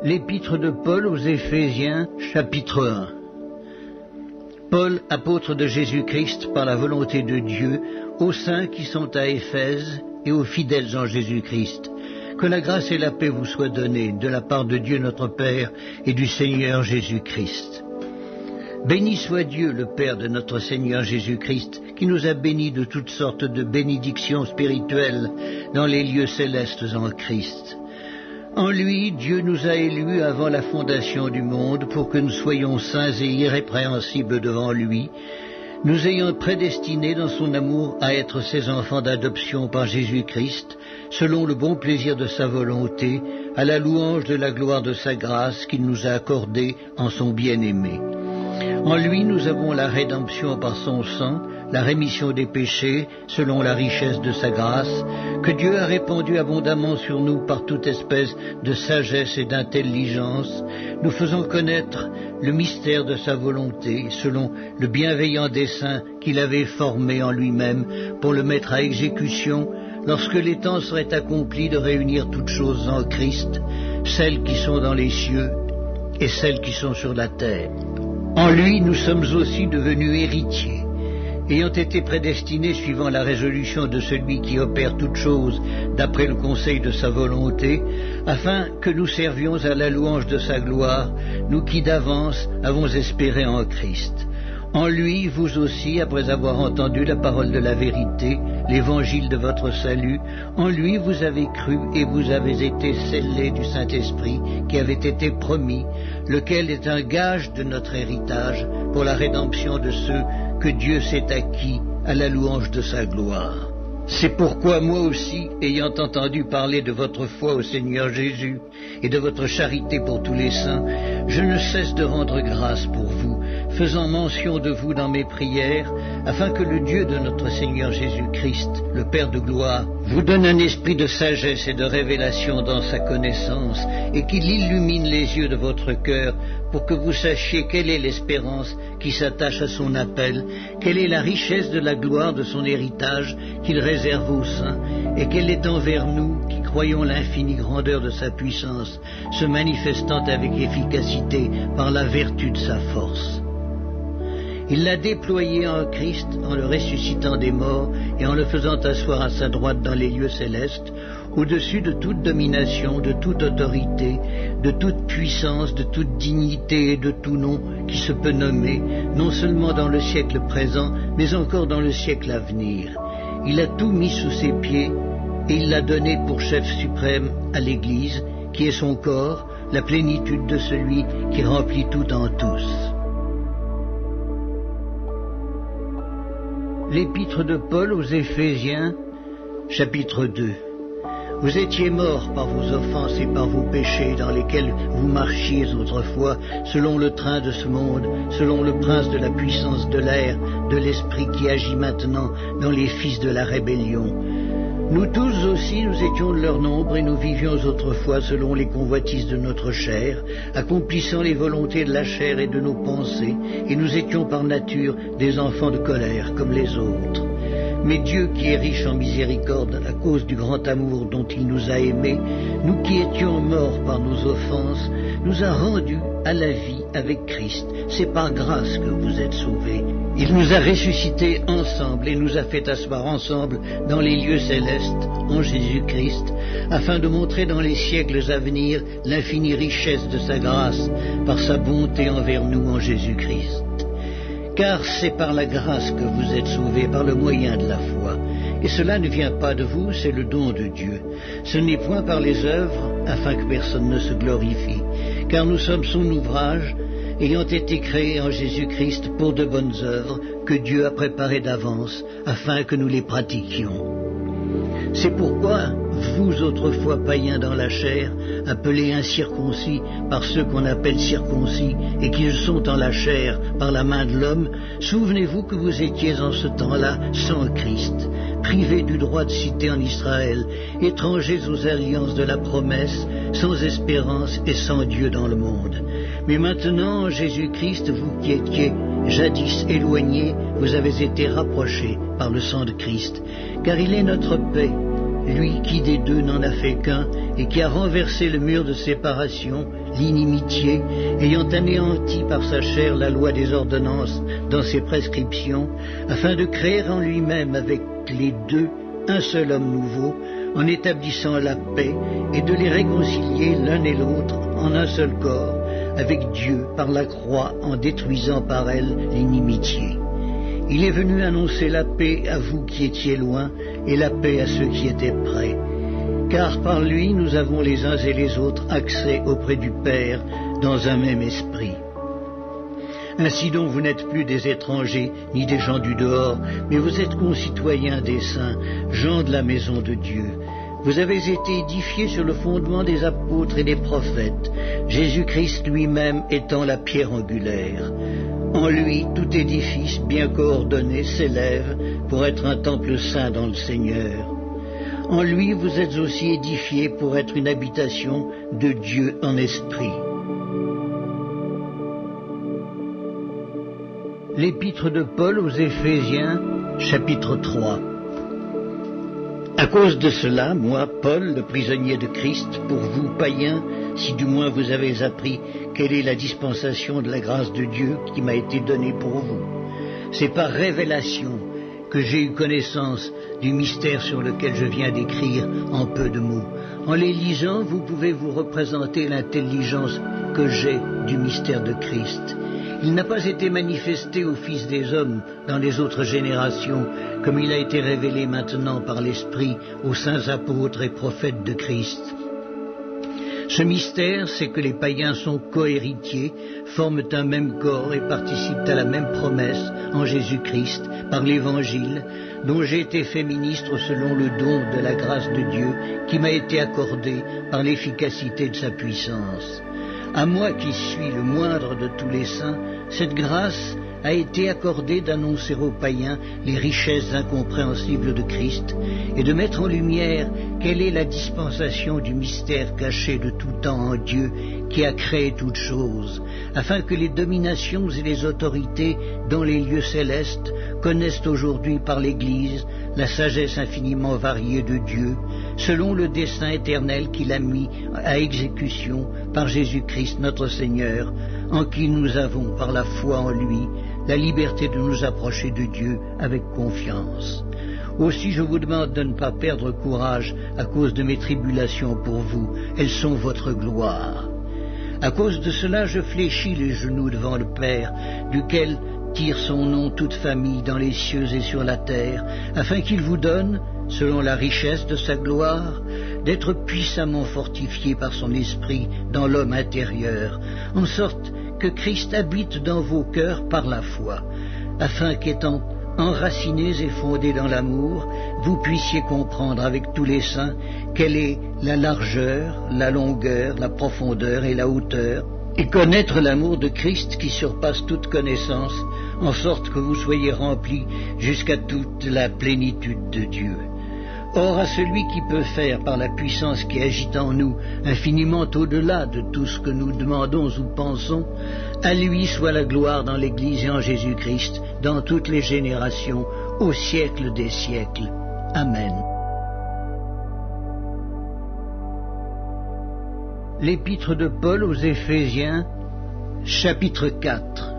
L'épître de Paul aux Éphésiens, chapitre 1. Paul, apôtre de Jésus-Christ par la volonté de Dieu, aux saints qui sont à Éphèse et aux fidèles en Jésus-Christ. Que la grâce et la paix vous soient données de la part de Dieu notre Père et du Seigneur Jésus-Christ. Béni soit Dieu, le Père de notre Seigneur Jésus-Christ, qui nous a bénis de toutes sortes de bénédictions spirituelles dans les lieux célestes en Christ. En lui, Dieu nous a élus avant la fondation du monde pour que nous soyons saints et irrépréhensibles devant lui, nous ayant prédestinés dans son amour à être ses enfants d'adoption par Jésus-Christ, selon le bon plaisir de sa volonté, à la louange de la gloire de sa grâce qu'il nous a accordée en son bien-aimé. En lui, nous avons la rédemption par son sang, la rémission des péchés, selon la richesse de sa grâce, que Dieu a répandue abondamment sur nous par toute espèce de sagesse et d'intelligence, nous faisant connaître le mystère de sa volonté, selon le bienveillant dessein qu'il avait formé en lui-même pour le mettre à exécution, lorsque les temps seraient accomplis de réunir toutes choses en Christ, celles qui sont dans les cieux et celles qui sont sur la terre. En lui, nous sommes aussi devenus héritiers, ayant été prédestinés suivant la résolution de celui qui opère toutes choses d'après le conseil de sa volonté, afin que nous servions à la louange de sa gloire, nous qui d'avance avons espéré en Christ. En lui, vous aussi, après avoir entendu la parole de la vérité, l'évangile de votre salut, en lui vous avez cru et vous avez été scellés du Saint-Esprit qui avait été promis, lequel est un gage de notre héritage pour la rédemption de ceux que Dieu s'est acquis à la louange de sa gloire. C'est pourquoi moi aussi, ayant entendu parler de votre foi au Seigneur Jésus et de votre charité pour tous les saints, je ne cesse de rendre grâce pour vous, faisant mention de vous dans mes prières, afin que le Dieu de notre Seigneur Jésus-Christ, le Père de gloire, vous donne un esprit de sagesse et de révélation dans sa connaissance, et qu'il illumine les yeux de votre cœur, pour que vous sachiez quelle est l'espérance qui s'attache à son appel, quelle est la richesse de la gloire de son héritage qu'il réserve aux saints, et quelle est envers nous qui croyons l'infinie grandeur de sa puissance, se manifestant avec efficacité par la vertu de sa force. Il l'a déployé en Christ en le ressuscitant des morts et en le faisant asseoir à sa droite dans les lieux célestes, au-dessus de toute domination, de toute autorité, de toute puissance, de toute dignité et de tout nom qui se peut nommer, non seulement dans le siècle présent, mais encore dans le siècle à venir. Il a tout mis sous ses pieds et il l'a donné pour chef suprême à l'Église, qui est son corps, la plénitude de celui qui remplit tout en tous. L'épître de Paul aux Éphésiens, chapitre 2. Vous étiez morts par vos offenses et par vos péchés dans lesquels vous marchiez autrefois, selon le train de ce monde, selon le prince de la puissance de l'air, de l'esprit qui agit maintenant dans les fils de la rébellion. Nous tous aussi, nous étions de leur nombre et nous vivions autrefois selon les convoitises de notre chair, accomplissant les volontés de la chair et de nos pensées, et nous étions par nature des enfants de colère comme les autres. Mais Dieu qui est riche en miséricorde à cause du grand amour dont il nous a aimés, nous qui étions morts par nos offenses, nous a rendus à la vie avec Christ. C'est par grâce que vous êtes sauvés. Il nous a ressuscités ensemble et nous a fait asseoir ensemble dans les lieux célestes en Jésus-Christ, afin de montrer dans les siècles à venir l'infinie richesse de sa grâce par sa bonté envers nous en Jésus-Christ. Car c'est par la grâce que vous êtes sauvés, par le moyen de la foi. Et cela ne vient pas de vous, c'est le don de Dieu. Ce n'est point par les œuvres, afin que personne ne se glorifie. Car nous sommes son ouvrage, ayant été créés en Jésus-Christ pour de bonnes œuvres, que Dieu a préparées d'avance, afin que nous les pratiquions. C'est pourquoi, vous autrefois païens dans la chair, appelés incirconcis par ceux qu'on appelle circoncis, et qui sont en la chair par la main de l'homme, souvenez-vous que vous étiez en ce temps-là sans Christ, privés du droit de cité en Israël, étrangers aux alliances de la promesse, sans espérance et sans Dieu dans le monde. Mais maintenant, en Jésus-Christ, vous qui étiez jadis éloignés, vous avez été rapprochés par le sang de Christ, car il est notre paix, lui qui des deux n'en a fait qu'un, et qui a renversé le mur de séparation, l'inimitié, ayant anéanti par sa chair la loi des ordonnances dans ses prescriptions, afin de créer en lui-même avec les deux un seul homme nouveau, en établissant la paix, et de les réconcilier l'un et l'autre en un seul corps, avec Dieu par la croix, en détruisant par elle l'inimitié. Il est venu annoncer la paix à vous qui étiez loin, et la paix à ceux qui étaient près. Car par lui nous avons les uns et les autres accès auprès du Père dans un même esprit. Ainsi donc vous n'êtes plus des étrangers ni des gens du dehors, mais vous êtes concitoyens des saints, gens de la maison de Dieu. Vous avez été édifiés sur le fondement des apôtres et des prophètes, Jésus-Christ lui-même étant la pierre angulaire. En lui, tout édifice bien coordonné s'élève pour être un temple saint dans le Seigneur. En lui, vous êtes aussi édifiés pour être une habitation de Dieu en esprit. L'épître de Paul aux Éphésiens, chapitre 3. À cause de cela, moi, Paul, le prisonnier de Christ, pour vous, païens, si du moins vous avez appris quelle est la dispensation de la grâce de Dieu qui m'a été donnée pour vous. C'est par révélation que j'ai eu connaissance du mystère sur lequel je viens d'écrire en peu de mots. En les lisant, vous pouvez vous représenter l'intelligence que j'ai du mystère de Christ. Il n'a pas été manifesté aux fils des hommes dans les autres générations, comme il a été révélé maintenant par l'Esprit aux saints apôtres et prophètes de Christ. Ce mystère, c'est que les païens sont co-héritiers, forment un même corps et participent à la même promesse en Jésus-Christ par l'Évangile, dont j'ai été fait ministre selon le don de la grâce de Dieu qui m'a été accordé par l'efficacité de sa puissance. À moi qui suis le moindre de tous les saints, cette grâce a été accordée d'annoncer aux païens les richesses incompréhensibles de Christ et de mettre en lumière quelle est la dispensation du mystère caché de tout temps en Dieu qui a créé toutes choses, afin que les dominations et les autorités dans les lieux célestes connaissent aujourd'hui par l'Église la sagesse infiniment variée de Dieu, selon le dessein éternel qu'il a mis à exécution par Jésus-Christ notre Seigneur, en qui nous avons, par la foi en lui, la liberté de nous approcher de Dieu avec confiance. Aussi je vous demande de ne pas perdre courage à cause de mes tribulations pour vous, elles sont votre gloire. À cause de cela je fléchis les genoux devant le Père, duquel tire son nom toute famille dans les cieux et sur la terre, afin qu'il vous donne, selon la richesse de sa gloire, d'être puissamment fortifié par son esprit dans l'homme intérieur, en sorte que Christ habite dans vos cœurs par la foi, afin qu'étant enracinés et fondés dans l'amour, vous puissiez comprendre avec tous les saints quelle est la largeur, la longueur, la profondeur et la hauteur, et connaître l'amour de Christ qui surpasse toute connaissance, en sorte que vous soyez remplis jusqu'à toute la plénitude de Dieu. Or, à celui qui peut faire, par la puissance qui agit en nous, infiniment au-delà de tout ce que nous demandons ou pensons, à lui soit la gloire dans l'Église et en Jésus-Christ, dans toutes les générations, au siècle des siècles. Amen. L'épître de Paul aux Éphésiens, chapitre 4.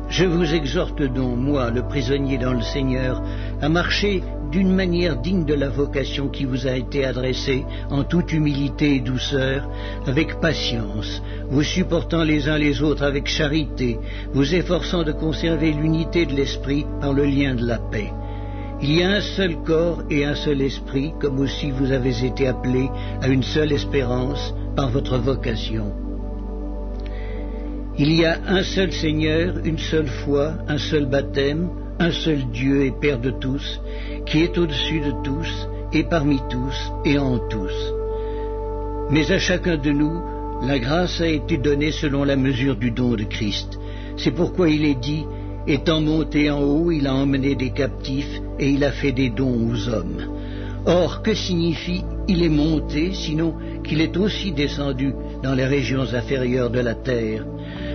Je vous exhorte donc, moi, le prisonnier dans le Seigneur, à marcher d'une manière digne de la vocation qui vous a été adressée, en toute humilité et douceur, avec patience, vous supportant les uns les autres avec charité, vous efforçant de conserver l'unité de l'esprit par le lien de la paix. Il y a un seul corps et un seul esprit, comme aussi vous avez été appelés à une seule espérance par votre vocation. Il y a un seul Seigneur, une seule foi, un seul baptême, un seul Dieu et Père de tous, qui est au-dessus de tous, et parmi tous, et en tous. Mais à chacun de nous, la grâce a été donnée selon la mesure du don de Christ. C'est pourquoi il est dit, étant monté en haut, il a emmené des captifs, et il a fait des dons aux hommes. Or, que signifie « il est monté » sinon qu'il est aussi descendu dans les régions inférieures de la terre?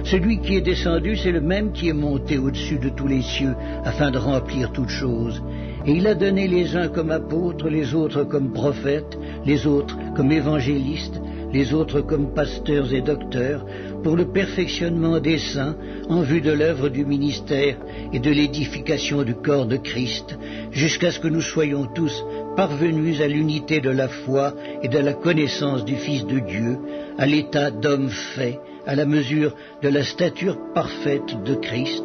Celui qui est descendu, c'est le même qui est monté au-dessus de tous les cieux, afin de remplir toutes choses. Et il a donné les uns comme apôtres, les autres comme prophètes, les autres comme évangélistes, les autres comme pasteurs et docteurs, pour le perfectionnement des saints, en vue de l'œuvre du ministère et de l'édification du corps de Christ, jusqu'à ce que nous soyons tous parvenus à l'unité de la foi et de la connaissance du Fils de Dieu, à l'état d'homme fait, à la mesure de la stature parfaite de Christ,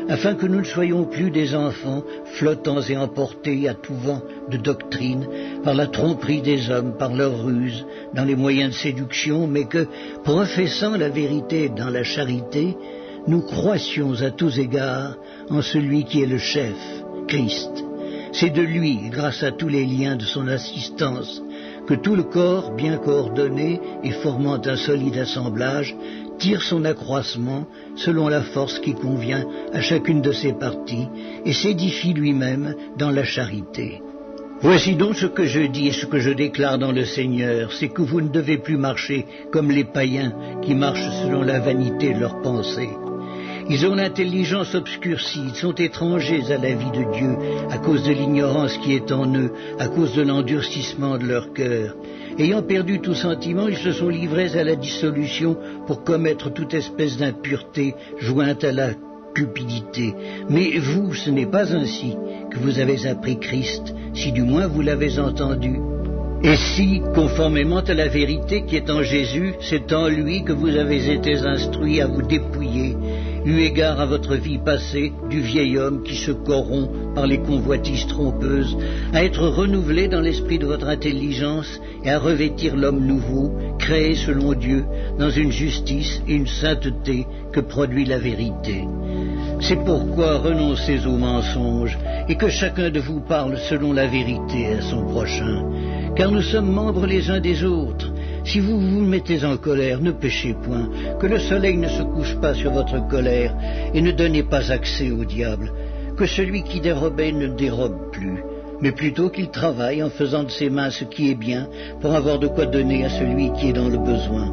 afin que nous ne soyons plus des enfants flottants et emportés à tout vent de doctrine, par la tromperie des hommes, par leur ruse, dans les moyens de séduction, mais que, professant la vérité dans la charité, nous croissions à tous égards en celui qui est le chef, Christ. C'est de lui, grâce à tous les liens de son assistance, que tout le corps, bien coordonné et formant un solide assemblage, tire son accroissement selon la force qui convient à chacune de ses parties et s'édifie lui-même dans la charité. Voici donc ce que je dis et ce que je déclare dans le Seigneur, c'est que vous ne devez plus marcher comme les païens qui marchent selon la vanité de leurs pensées. Ils ont l'intelligence obscurcie, ils sont étrangers à la vie de Dieu à cause de l'ignorance qui est en eux, à cause de l'endurcissement de leur cœur. Ayant perdu tout sentiment, ils se sont livrés à la dissolution pour commettre toute espèce d'impureté jointe à la cupidité. Mais vous, ce n'est pas ainsi que vous avez appris Christ, si du moins vous l'avez entendu. Et si, conformément à la vérité qui est en Jésus, c'est en lui que vous avez été instruits à vous dépouiller, eu égard à votre vie passée, du vieil homme qui se corrompt par les convoitises trompeuses, à être renouvelé dans l'esprit de votre intelligence et à revêtir l'homme nouveau, créé selon Dieu, dans une justice et une sainteté que produit la vérité. C'est pourquoi renoncez aux mensonges et que chacun de vous parle selon la vérité à son prochain. Car nous sommes membres les uns des autres. Si vous vous mettez en colère, ne péchez point, que le soleil ne se couche pas sur votre colère, et ne donnez pas accès au diable, que celui qui dérobait ne dérobe plus, mais plutôt qu'il travaille en faisant de ses mains ce qui est bien, pour avoir de quoi donner à celui qui est dans le besoin.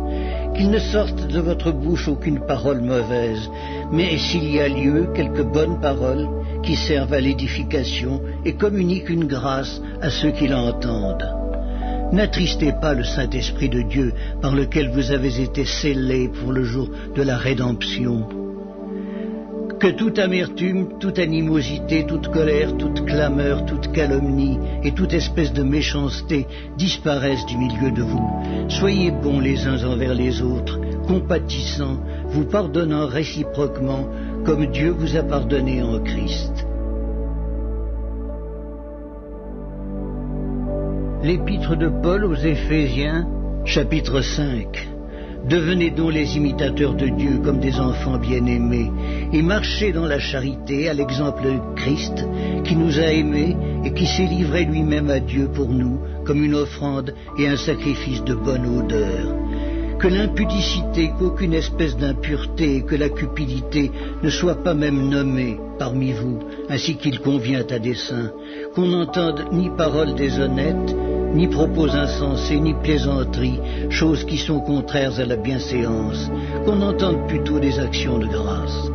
Qu'il ne sorte de votre bouche aucune parole mauvaise, mais s'il y a lieu, quelques bonnes paroles qui servent à l'édification et communiquent une grâce à ceux qui l'entendent. N'attristez pas le Saint-Esprit de Dieu par lequel vous avez été scellés pour le jour de la rédemption. Que toute amertume, toute animosité, toute colère, toute clameur, toute calomnie et toute espèce de méchanceté disparaissent du milieu de vous. Soyez bons les uns envers les autres, compatissants, vous pardonnant réciproquement comme Dieu vous a pardonné en Christ. L'épître de Paul aux Éphésiens, chapitre 5. Devenez donc les imitateurs de Dieu comme des enfants bien-aimés, et marchez dans la charité à l'exemple de Christ, qui nous a aimés et qui s'est livré lui-même à Dieu pour nous, comme une offrande et un sacrifice de bonne odeur. Que l'impudicité, qu'aucune espèce d'impureté et que la cupidité ne soient pas même nommées parmi vous, ainsi qu'il convient à des saints, qu'on n'entende ni paroles déshonnêtes, ni propos insensés, ni plaisanteries, choses qui sont contraires à la bienséance, qu'on entende plutôt des actions de grâce.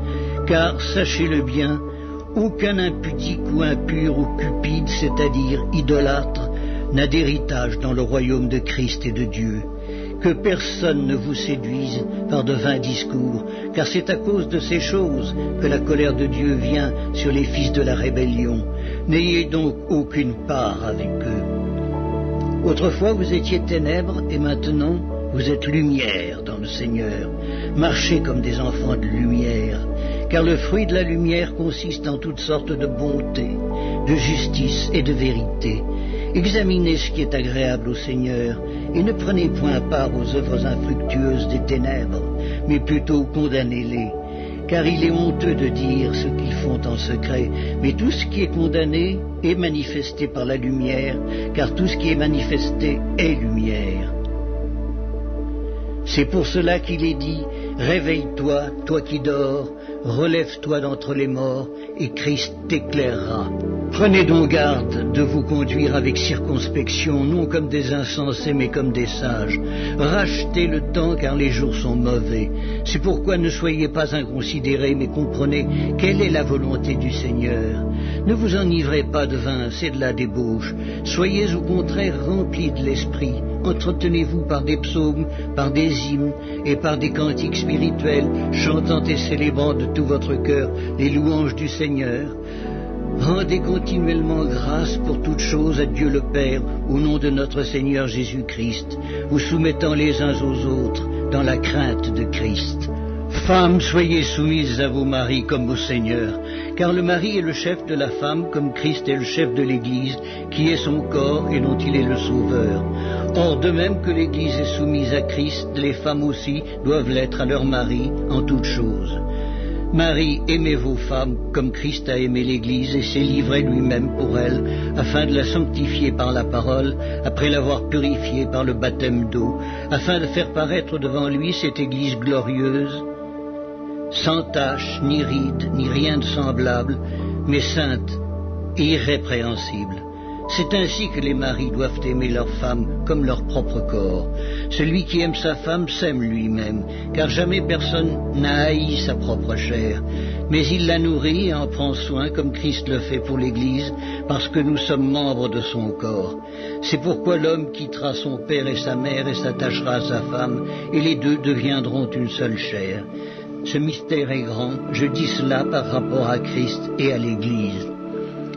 Car, sachez-le bien, aucun impudique ou impur ou cupide, c'est-à-dire idolâtre, n'a d'héritage dans le royaume de Christ et de Dieu. Que personne ne vous séduise par de vains discours, car c'est à cause de ces choses que la colère de Dieu vient sur les fils de la rébellion. N'ayez donc aucune part avec eux. Autrefois vous étiez ténèbres et maintenant vous êtes lumière dans le Seigneur. Marchez comme des enfants de lumière, car le fruit de la lumière consiste en toutes sortes de bonté, de justice et de vérité. Examinez ce qui est agréable au Seigneur et ne prenez point part aux œuvres infructueuses des ténèbres, mais plutôt condamnez-les. Car il est honteux de dire ce qu'ils font en secret, mais tout ce qui est condamné est manifesté par la lumière, car tout ce qui est manifesté est lumière. C'est pour cela qu'il est dit, réveille-toi, toi qui dors, relève-toi d'entre les morts, et Christ t'éclairera. Prenez donc garde de vous conduire avec circonspection, non comme des insensés, mais comme des sages. Rachetez le temps, car les jours sont mauvais. C'est pourquoi ne soyez pas inconsidérés, mais comprenez quelle est la volonté du Seigneur. Ne vous enivrez pas de vin, c'est de la débauche. Soyez au contraire remplis de l'esprit. Entretenez-vous par des psaumes, par des hymnes et par des cantiques spirituels, chantant et célébrant de tout votre cœur les louanges du Seigneur. Rendez continuellement grâce pour toutes choses à Dieu le Père, au nom de notre Seigneur Jésus-Christ, vous soumettant les uns aux autres dans la crainte de Christ. Femmes, soyez soumises à vos maris comme au Seigneur, car le mari est le chef de la femme, comme Christ est le chef de l'Église, qui est son corps et dont il est le sauveur. Or, de même que l'Église est soumise à Christ, les femmes aussi doivent l'être à leur mari en toutes choses. Marie, aimez vos femmes comme Christ a aimé l'Église et s'est livré lui-même pour elle, afin de la sanctifier par la parole, après l'avoir purifiée par le baptême d'eau, afin de faire paraître devant lui cette Église glorieuse, sans tache, ni ride, ni rien de semblable, mais sainte et irrépréhensible. C'est ainsi que les maris doivent aimer leur femme comme leur propre corps. Celui qui aime sa femme s'aime lui-même, car jamais personne n'a haï sa propre chair. Mais il la nourrit et en prend soin, comme Christ le fait pour l'Église, parce que nous sommes membres de son corps. C'est pourquoi l'homme quittera son père et sa mère et s'attachera à sa femme, et les deux deviendront une seule chair. Ce mystère est grand, je dis cela par rapport à Christ et à l'Église.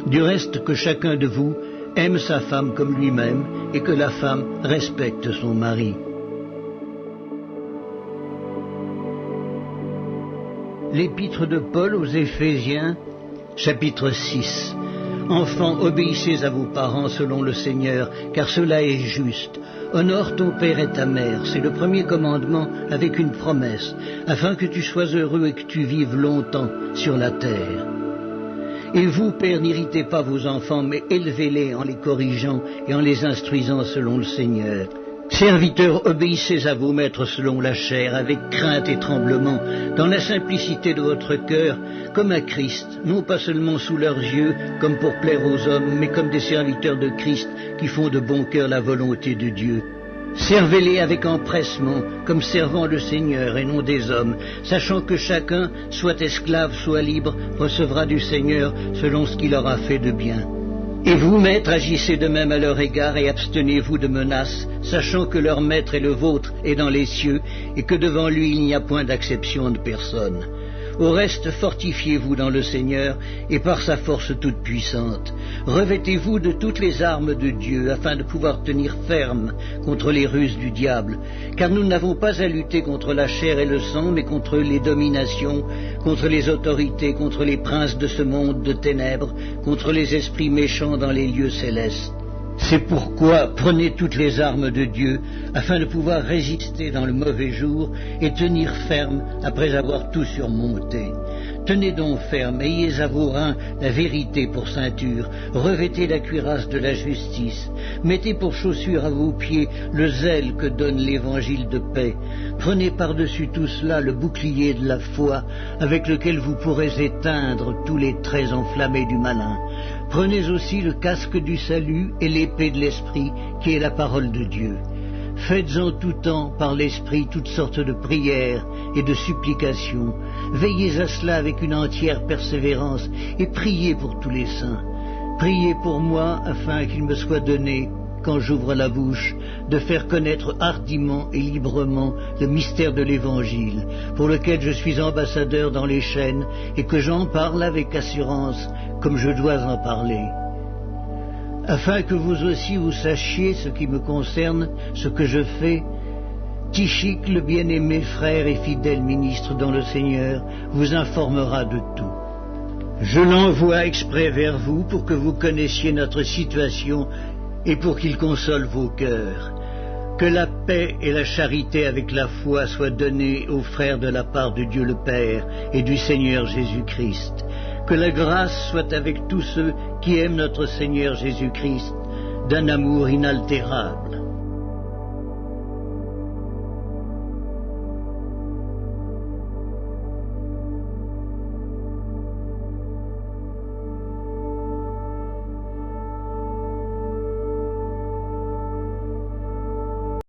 Du reste, que chacun de vous aime sa femme comme lui-même et que la femme respecte son mari. L'épître de Paul aux Éphésiens, chapitre 6. Enfants, obéissez à vos parents selon le Seigneur, car cela est juste. Honore ton père et ta mère, c'est le premier commandement avec une promesse, afin que tu sois heureux et que tu vives longtemps sur la terre. Et vous, pères, n'irritez pas vos enfants, mais élevez-les en les corrigeant et en les instruisant selon le Seigneur. Serviteurs, obéissez à vos maîtres selon la chair, avec crainte et tremblement, dans la simplicité de votre cœur, comme à Christ, non pas seulement sous leurs yeux, comme pour plaire aux hommes, mais comme des serviteurs de Christ, qui font de bon cœur la volonté de Dieu. Servez-les avec empressement, comme servant le Seigneur et non des hommes, sachant que chacun, soit esclave, soit libre, recevra du Seigneur selon ce qu'il aura fait de bien. Et vous, maîtres, agissez de même à leur égard et abstenez-vous de menaces, sachant que leur maître est le vôtre et dans les cieux, et que devant lui il n'y a point d'acception de personne. Au reste, fortifiez-vous dans le Seigneur et par sa force toute puissante. Revêtez-vous de toutes les armes de Dieu afin de pouvoir tenir ferme contre les ruses du diable. Car nous n'avons pas à lutter contre la chair et le sang, mais contre les dominations, contre les autorités, contre les princes de ce monde de ténèbres, contre les esprits méchants dans les lieux célestes. C'est pourquoi prenez toutes les armes de Dieu, afin de pouvoir résister dans le mauvais jour et tenir ferme après avoir tout surmonté. Tenez donc ferme, ayez à vos reins la vérité pour ceinture, revêtez la cuirasse de la justice, mettez pour chaussure à vos pieds le zèle que donne l'évangile de paix. Prenez par-dessus tout cela le bouclier de la foi, avec lequel vous pourrez éteindre tous les traits enflammés du malin. Prenez aussi le casque du salut et l'épée de l'esprit, qui est la parole de Dieu. Faites en tout temps, par l'Esprit, toutes sortes de prières et de supplications. Veillez à cela avec une entière persévérance et priez pour tous les saints. Priez pour moi, afin qu'il me soit donné, quand j'ouvre la bouche, de faire connaître hardiment et librement le mystère de l'Évangile, pour lequel je suis ambassadeur dans les chaînes, et que j'en parle avec assurance, comme je dois en parler. Afin que vous aussi vous sachiez ce qui me concerne, ce que je fais, Tychik, le bien-aimé frère et fidèle ministre dans le Seigneur, vous informera de tout. Je l'envoie exprès vers vous pour que vous connaissiez notre situation et pour qu'il console vos cœurs. Que la paix et la charité avec la foi soient données aux frères de la part de Dieu le Père et du Seigneur Jésus-Christ. Que la grâce soit avec tous ceux qui aiment notre Seigneur Jésus-Christ d'un amour inaltérable.